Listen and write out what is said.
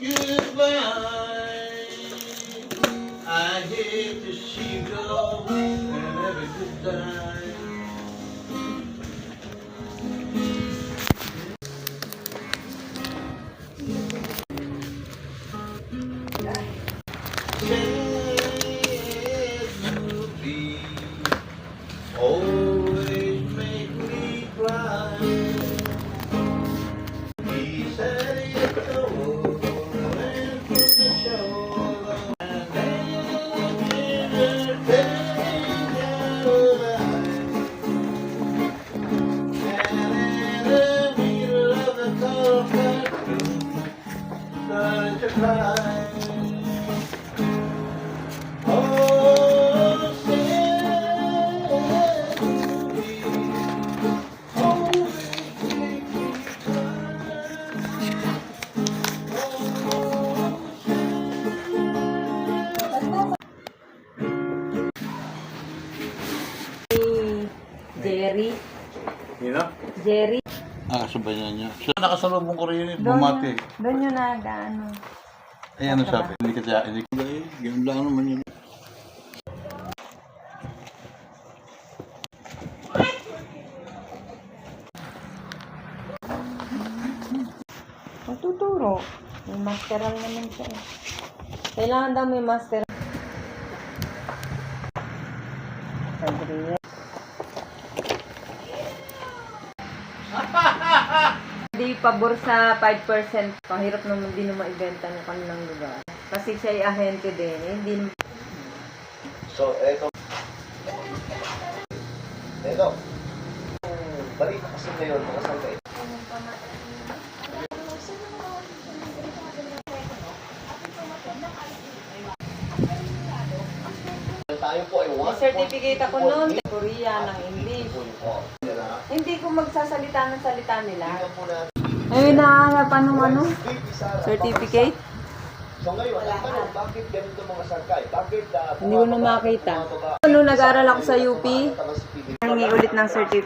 goodbye. I hate to see you go and every goodbye. Always make me cry. He said it's the world and from the shore and then and in the middle of the cold country, started to cry. Oh, say, always make me cry. Jerry. Sino? Jerry. Ah, sabayan niya. Siya nakasalubong ko rin yun, bumati. Doon yun nag-ano. Ay, ano sabi? Hindi ka siya, hindi ka ganun lang naman yun. Magtuturo. May masteral naman siya eh. Kailangan daw may master. Adrian. Hindi pabor sa 5%. Pahirap naman din na maibenta ng kanilang lugar. Kasi siya ay ahente din. Eh. Hindi naman. So, eto. Eto. Balita kasi ngayon, mga sangkay. Tayo po ay May certificate ako noon. Korea ng English. Hindi ko magsasalita ng salita nila. Ay, nakahanapan ng ano? Certificate? So ngayon, ang tanong, bakit ganito mga sangkay? Bakit Hindi ko na makita. Nung nag-aral ako sa UP, nangi ulit ng certificate.